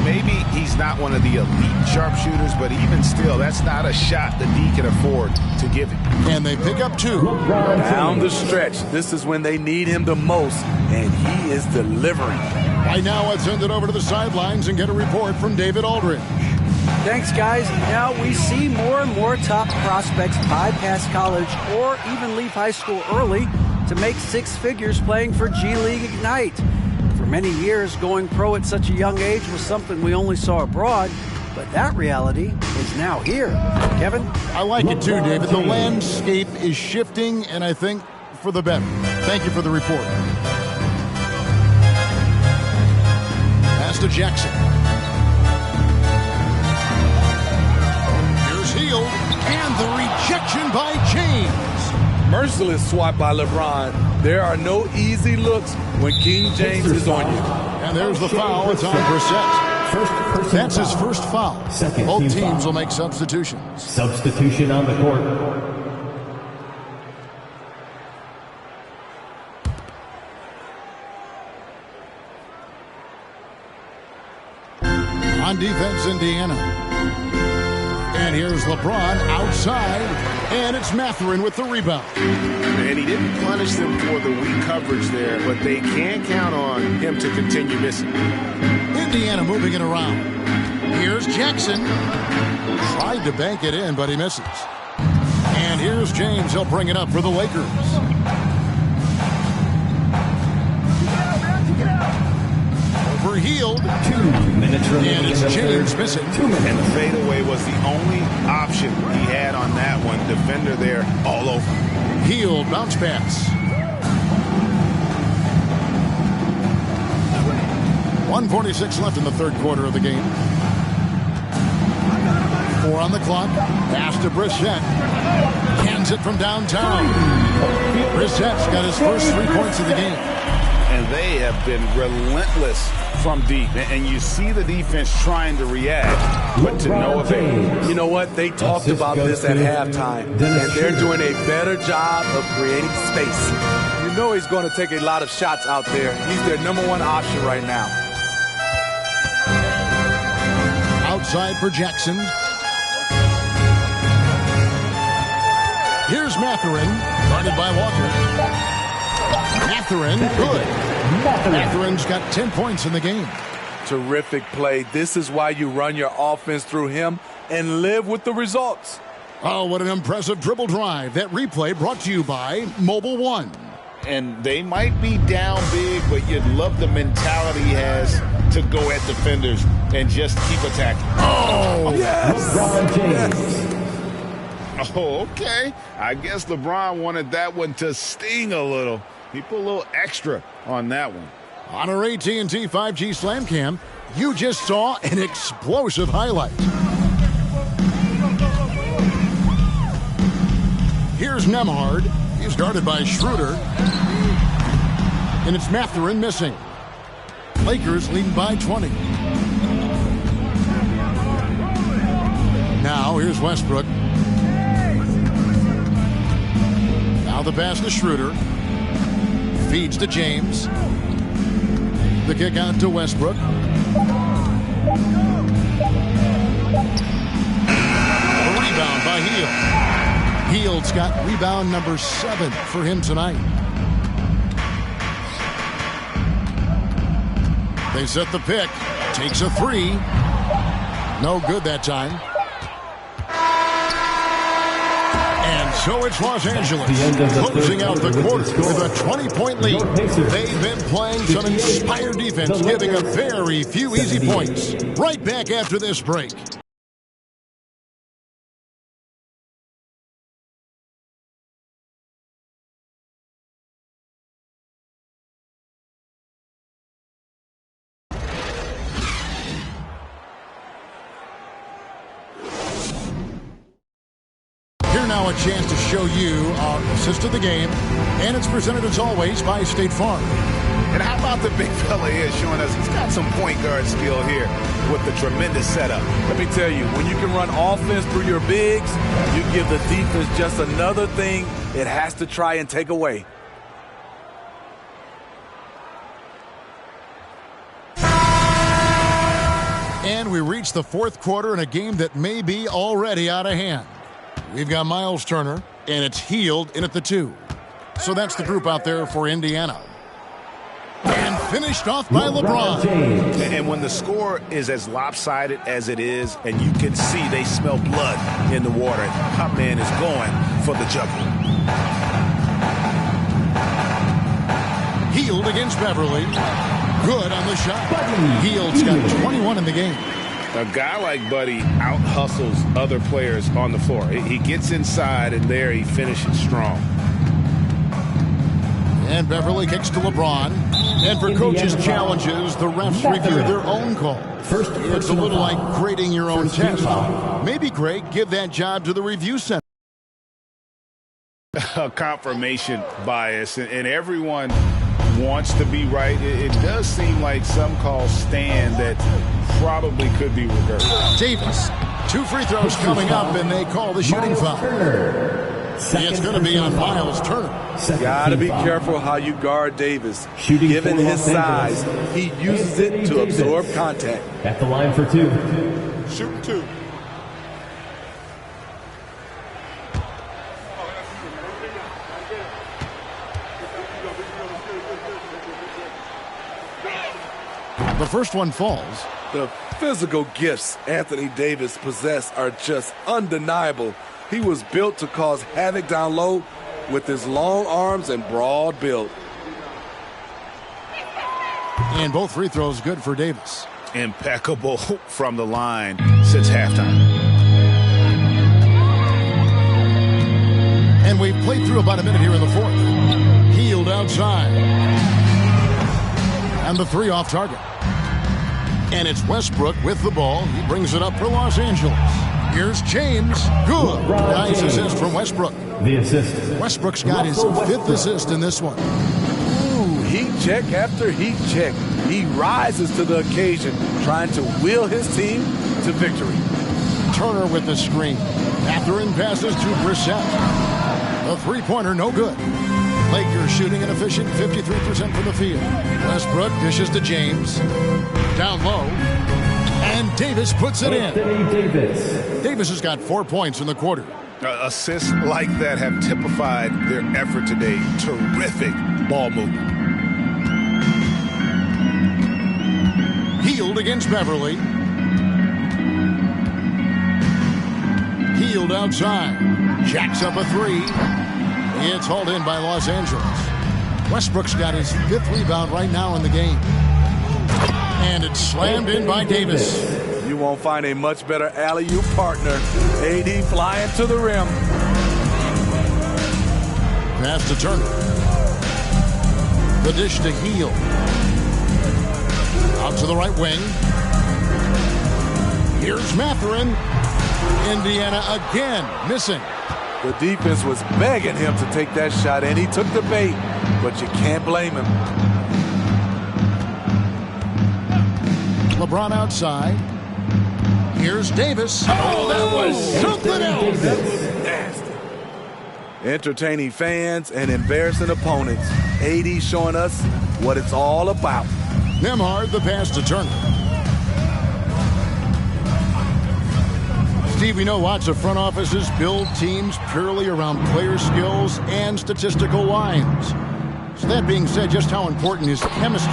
Maybe he's not one of the elite sharpshooters, but even still, that's not a shot that D can afford to give him. And they pick up 2. Down the stretch. This is when they need him the most, and he is delivering. Right now, let's send it over to the sidelines and get a report from David Aldridge. Thanks, guys. Now we see more and more top prospects bypass college or even leave high school early to make 6 figures playing for G League Ignite. For many years, going pro at such a young age was something we only saw abroad, but that reality is now here. Kevin? I like it too, David. The landscape is shifting, and I think for the better. Thank you for the report. Pass to Jackson. Hield, and the rejection by James. Merciless swat by LeBron. There are no easy looks when King James is on you. And there's the foul. It's on Brissett. That's his first foul. Both teams will make substitutions. Substitution on the court. On defense, Indiana. And here's LeBron outside, and it's Mathurin with the rebound. And he didn't punish them for the weak coverage there, but they can't count on him to continue missing. Indiana moving it around. Here's Jackson. Tried to bank it in, but he misses. And here's James. He'll bring it up for the Lakers. For Hield. 2 minutes remaining. And it's James missing. 2 minutes. And the fadeaway was the only option he had on that one. Defender there all over. Hield bounce pass. 1:46 left in the third quarter of the game. 4 on the clock. Pass to Brissett. Can't sends it from downtown. Brissett's got his first 3 points of the game. And they have been relentless from deep. And you see the defense trying to react, but to no avail. You know what? They talked about this at halftime, and they're doing a better job of creating space. You know he's going to take a lot of shots out there. He's their #1 option right now. Outside for Jackson. Here's Matherin, guarded by Walker. Matherin, good. Matherin's got 10 points in the game. Terrific play. This is why you run your offense through him and live with the results. Oh, what an impressive dribble drive. That replay brought to you by Mobile One. And they might be down big, but you'd love the mentality he has to go at defenders and just keep attacking. Oh, yes! Oh, okay. I guess LeBron wanted that one to sting a little. He put a little extra on that one. On our AT&T 5G Slam Cam, you just saw an explosive highlight. Here's Nembhard. He's guarded by Schroeder. And it's Matherin missing. Lakers leading by 20. Now here's Westbrook. Now the pass to Schroeder. Feeds to James. The kick out to Westbrook. The rebound by Hield. Hield's got rebound number 7 for him tonight. They set the pick. Takes a 3. No good that time. And so it's Los Angeles closing out the quarter with a 20-point lead. They've been playing some inspired defense, giving a very few easy points. Right back after this break. Now a chance to show you our assist of the game, and it's presented as always by State Farm. And how about the big fella here showing us he's got some point guard skill here with the tremendous setup. Let me tell you, when you can run offense through your bigs, you give the defense just another thing it has to try and take away. And we reach the fourth quarter in a game that may be already out of hand. We've got Miles Turner, and it's Hield in at the 2. So that's the group out there for Indiana. And finished off by LeBron. And when the score is as lopsided as it is, and you can see they smell blood in the water, Hot Man is going for the jugular. Hield against Beverly. Good on the shot. Hield's got 21 in the game. A guy like Buddy out-hustles other players on the floor. He gets inside, and there he finishes strong. And Beverly kicks to LeBron. And for coaches' challenges, the refs review their own call. It's a little like grading your own test. Maybe, Greg, give that job to the review center. A confirmation bias, and everyone wants to be right. It does seem like some calls stand that probably could be reversed. Davis, 2 free throws coming up, and they call the shooting foul. It's going to be on Miles Turner. Got to be careful how you guard Davis. Given his size, he uses it to absorb contact. At the line for 2. Shoot 2. The first one falls. The physical gifts Anthony Davis possesses are just undeniable. He was built to cause havoc down low with his long arms and broad build. And both free throws good for Davis. Impeccable from the line since halftime. And we've played through about a minute here in the fourth. Hield outside. And the 3 off target. And it's Westbrook with the ball. He brings it up for Los Angeles. Here's James. Good. Nice assist from Westbrook. The assist. Westbrook's got his 5th assist in this one. Ooh, heat check after heat check. He rises to the occasion, trying to wheel his team to victory. Turner with the screen. Mathurin passes to Brissett. The three-pointer, no good. Lakers shooting an efficient 53% from the field. Westbrook dishes to James. Down low. And Davis puts it in. Davis has got 4 points in the quarter. Assists like that have typified their effort today. Terrific ball movement. Hield against Beverly. Hield outside. Jacks up a three. It's hauled in by Los Angeles. Westbrook's got his 5th rebound right now in the game. And it's slammed in by Davis. You won't find a much better alley-oop partner. AD flying to the rim. Pass to Turner. The dish to Hield. Out to the right wing. Here's Mathurin. Indiana again missing. The defense was begging him to take that shot, and he took the bait, but you can't blame him. LeBron outside. Here's Davis. Oh, that was something else. That was nasty. Entertaining fans and embarrassing opponents. AD showing us what it's all about. Nembhard, the pass to Turner. Steve, we know lots of front offices build teams purely around player skills and statistical lines. So that being said, just how important is chemistry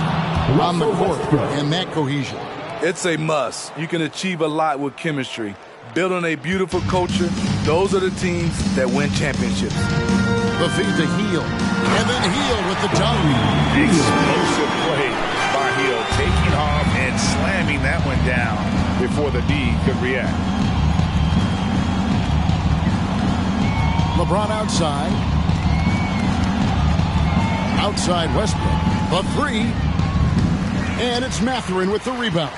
on the court and that cohesion? It's a must. You can achieve a lot with chemistry. Building a beautiful culture, those are the teams that win championships. The feed to Hield. And then Hield with the dunk. Explosive play by Hield, taking off and slamming that one down before the D could react. LeBron outside. Outside Westbrook. The three. And it's Mathurin with the rebound.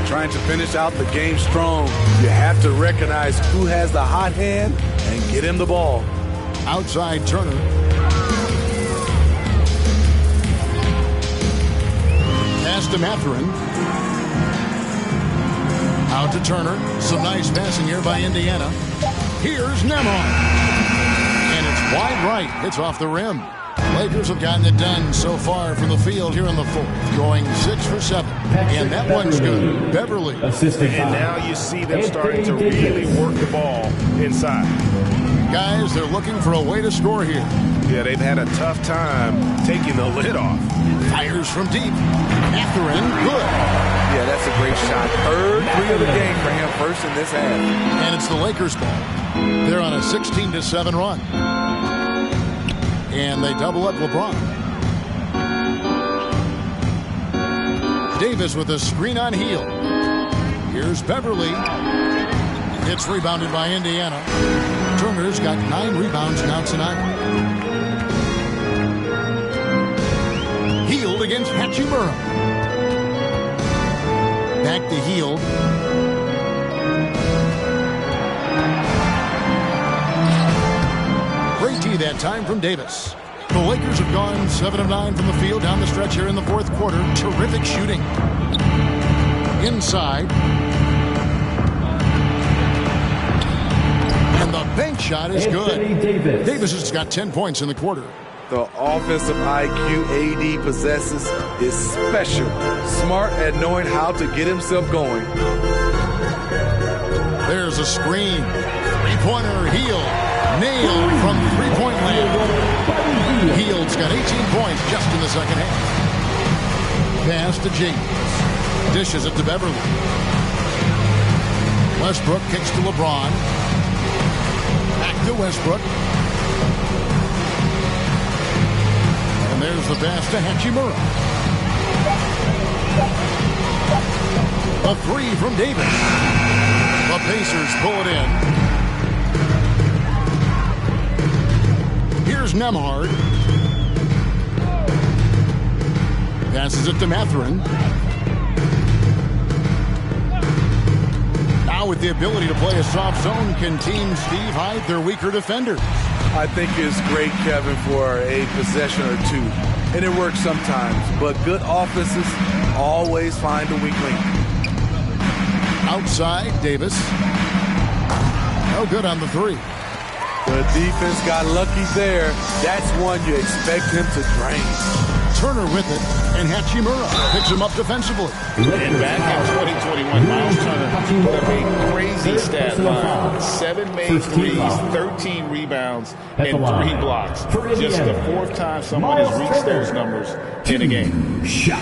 Trying to finish out the game strong. You have to recognize who has the hot hand and get him the ball. Outside Turner. Pass to Mathurin. Out to Turner. Some nice passing here by Indiana. Here's Nembhard. And it's wide right. It's off the rim. Lakers have gotten it done so far from the field here in the 4th, going 6 for 7. And that one's good. Beverly. And now you see them starting to really work the ball inside. Guys, they're looking for a way to score here. Yeah, they've had a tough time taking the lid off. Fires from deep. Mathurin, good. Yeah, that's a great shot. Third three of the game for him, first in this half. And it's the Lakers' ball. They're on a 16-7 run. And they double up LeBron. Davis with a screen on Hield. Here's Beverly. It's rebounded by Indiana. Turner's got 9 rebounds now tonight. Hield against Hachimura. Back to Hield. Great tee that time from Davis. The Lakers have gone 7 of 9 from the field down the stretch here in the 4th quarter. Terrific shooting. Inside. And the bank shot is good. Davis has got 10 points in the quarter. The offensive IQ AD possesses is special. Smart at knowing how to get himself going. There's a screen. Three-pointer Hield. Nailed from three-point land. Hield's got 18 points just in the second half. Pass to James. Dishes it to Beverly. Westbrook kicks to LeBron. Back to Westbrook. And there's the pass to Hachimura. A three from Davis. The Pacers pull it in. Here's Nembhard. Passes it to Mathurin. Now with the ability to play a soft zone, can Team Steve hide their weaker defenders? I think it's great, Kevin, for a possession or two. And it works sometimes, but good offenses always find a weak link. Outside, Davis. No good on the three. The defense got lucky there. That's one you expect him to drain. Turner with it, and Hachimura picks him up defensively. And back in 2021, Miles Turner put up a crazy stat line. 7 made threes, 13 rebounds, and 3 blocks. Just the 4th time someone has reached those numbers in a game. Shot.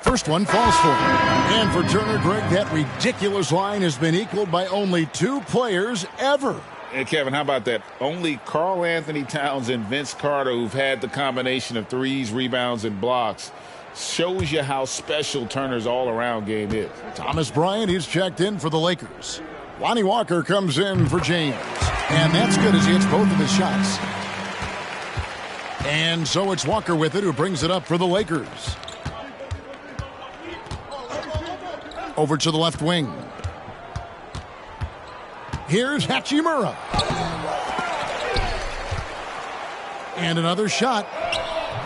First one falls for him. And for Turner, Greg, that ridiculous line has been equaled by only 2 players ever. And Kevin, how about that? Only Karl Anthony Towns and Vince Carter, who've had the combination of threes, rebounds, and blocks, shows you how special Turner's all-around game is. Thomas Bryant, he's checked in for the Lakers. Lonnie Walker comes in for James. And that's good as he hits both of his shots. And so it's Walker with it, who brings it up for the Lakers. Over to the left wing. Here's Hachimura. And another shot.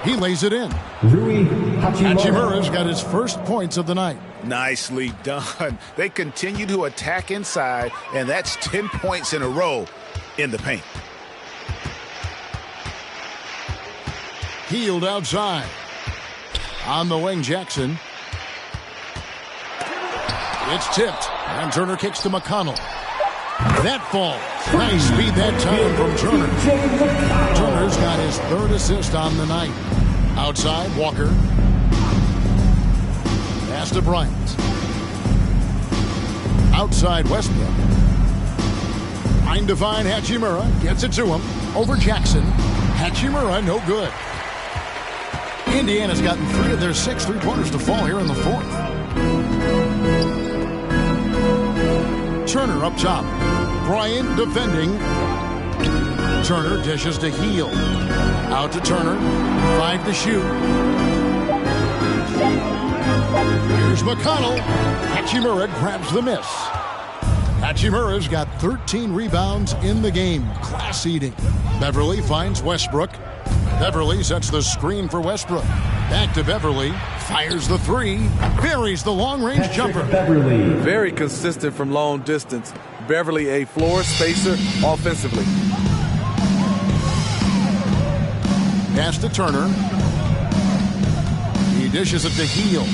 He lays it in. Hachimura's got his first points of the night. Nicely done. They continue to attack inside, and that's 10 points in a row in the paint. Healed outside. On the wing, Jackson. It's tipped, and Turner kicks to McConnell. That falls. Nice speed that time from Turner. Turner's got his 3rd assist on the night. Outside, Walker. Pass to Bryant. Outside, Westbrook. Trying to find Hachimura. Gets it to him. Over Jackson. Hachimura, no good. Indiana's gotten 3 of their 6 3-pointers to fall here in the 4th. Turner up top. Bryant defending. Turner dishes to Heel. Out to Turner. 5 to shoot. Here's McConnell. Hachimura grabs the miss. Hachimura's got 13 rebounds in the game. Class eating. Beverly finds Westbrook. Beverly sets the screen for Westbrook. Back to Beverly. Fires the 3. Buries the long-range jumper. Beverly. Very consistent from long distance. Beverly a floor spacer offensively. Pass to Turner. He dishes it to Heel.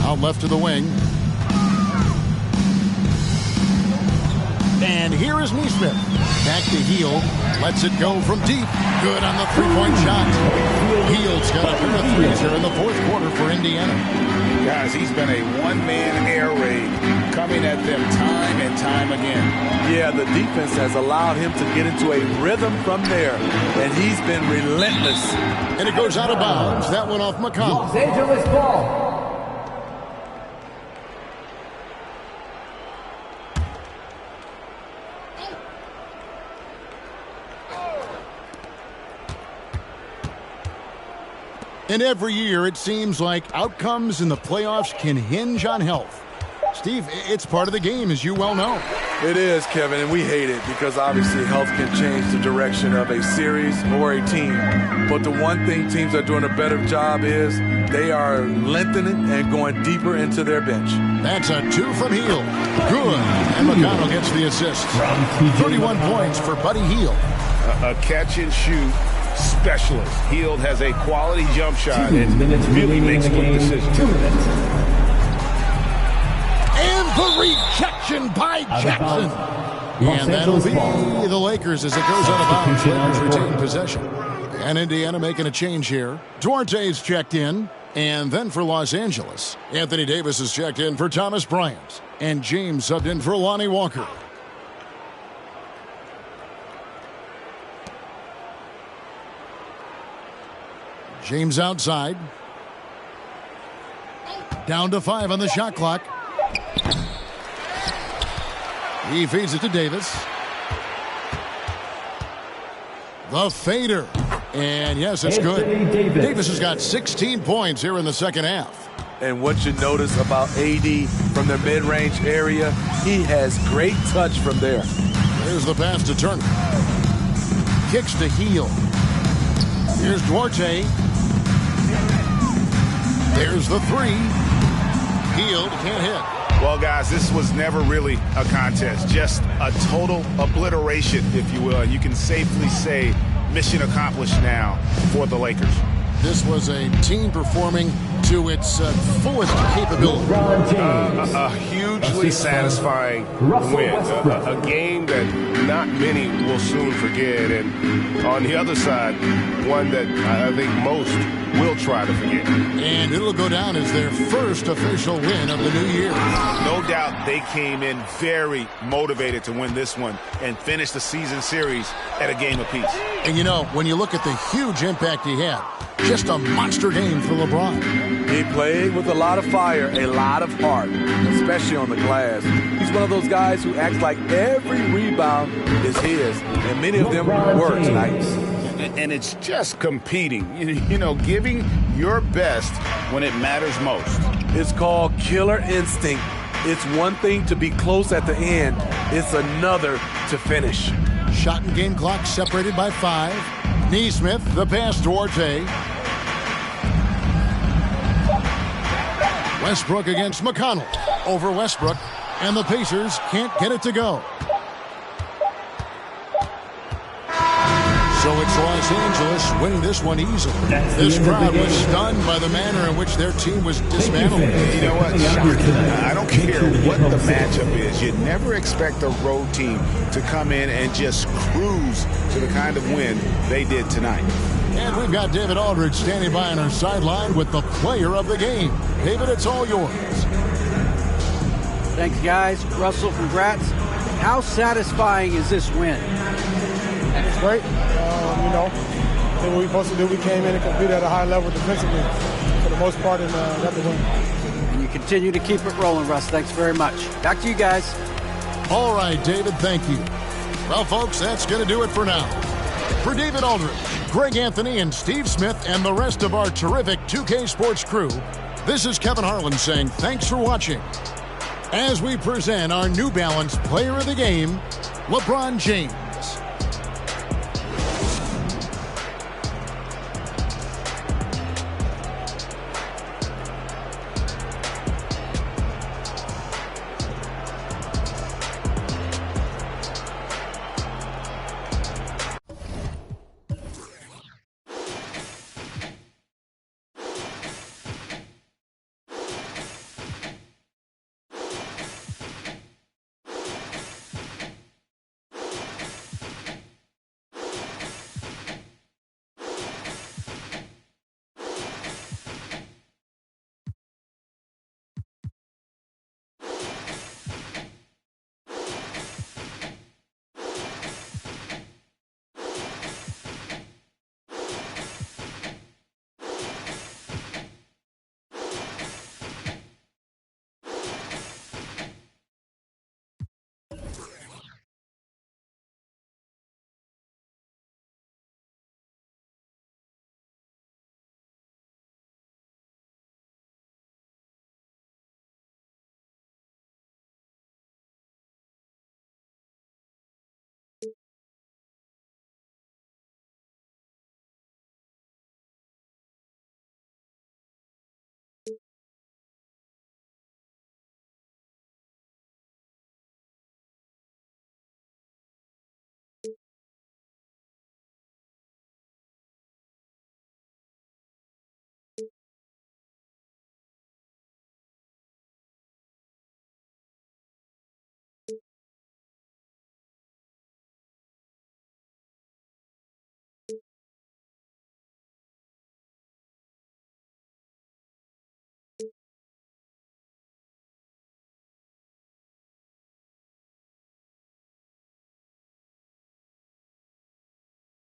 Out left to the wing. And here is Neesmith. Back to Heel. Lets it go from deep. Good on the 3-point shot. Heel's got a pair of 3s here in the 4th quarter for Indiana. Guys, he's been a one-man air raid, coming at them time and time again. Yeah, the defense has allowed him to get into a rhythm from there, and he's been relentless. And it goes out of bounds. That one off McConnell. Los Angeles ball. And every year, it seems like outcomes in the playoffs can hinge on health. Steve, it's part of the game, as you well know. It is, Kevin, and we hate it because obviously health can change the direction of a series or a team. But the one thing teams are doing a better job is they are lengthening and going deeper into their bench. That's a 2 from Heel. Good. And McConnell gets the assist. 31 points for Buddy Hield. A catch and shoot specialist. Hield has a quality jump shot and really makes good decisions. 2 minutes. And the rejection by Jackson. And that'll be the Lakers as it goes out of bounds. Lakers retain possession. And Indiana making a change here. Duarte's checked in. And then for Los Angeles, Anthony Davis is checked in for Thomas Bryant. And James subbed in for Lonnie Walker. James outside. Down to 5 on the shot clock. He feeds it to Davis. The fader. And yes, it's good. Davis has got 16 points here in the second half. And what you notice about AD from the mid-range area, he has great touch from there. There's the pass to Turner. Kicks to Heel. Here's Duarte. There's the three. Heel can't hit. Well, guys, this was never really a contest. Just a total obliteration, if you will. You can safely say mission accomplished now for the Lakers. This was a team performing to its fullest capability. A hugely satisfying win. A game that not many will soon forget. And on the other side, one that I think most will try to forget. And it'll go down as their first official win of the new year. No doubt they came in very motivated to win this one and finish the season series at a game apiece. And you know, when you look at the huge impact he had, just a monster game for LeBron. He played with a lot of fire, a lot of heart, especially on the glass. He's one of those guys who acts like every rebound is his, and many of them were tonight. And it's just competing, you know, giving your best when it matters most. It's called killer instinct. It's one thing to be close at the end. It's another to finish. Shot and game clock separated by 5. Neesmith, the pass to Duarte. Westbrook against McConnell. Over Westbrook, and the Pacers can't get it to go. So it's Los Angeles winning this one easily. This crowd was stunned by the manner in which their team was dismantled. You know what? Shocking. I don't care what the matchup is. You never expect a road team to come in and just cruise to the kind of win they did tonight. And we've got David Aldridge standing by on our sideline with the player of the game. David, it's all yours. Thanks, guys. Russell, congrats. How satisfying is this win? It's great. You know, did what we were supposed to do. We came in and competed at a high level defensively for the most part and got the win. And you continue to keep it rolling, Russ. Thanks very much. Back to you guys. All right, David, thank you. Well, folks, that's going to do it for now. For David Aldridge, Greg Anthony, and Steve Smith, and the rest of our terrific 2K Sports crew, this is Kevin Harlan saying thanks for watching. As we present our New Balance Player of the Game, LeBron James.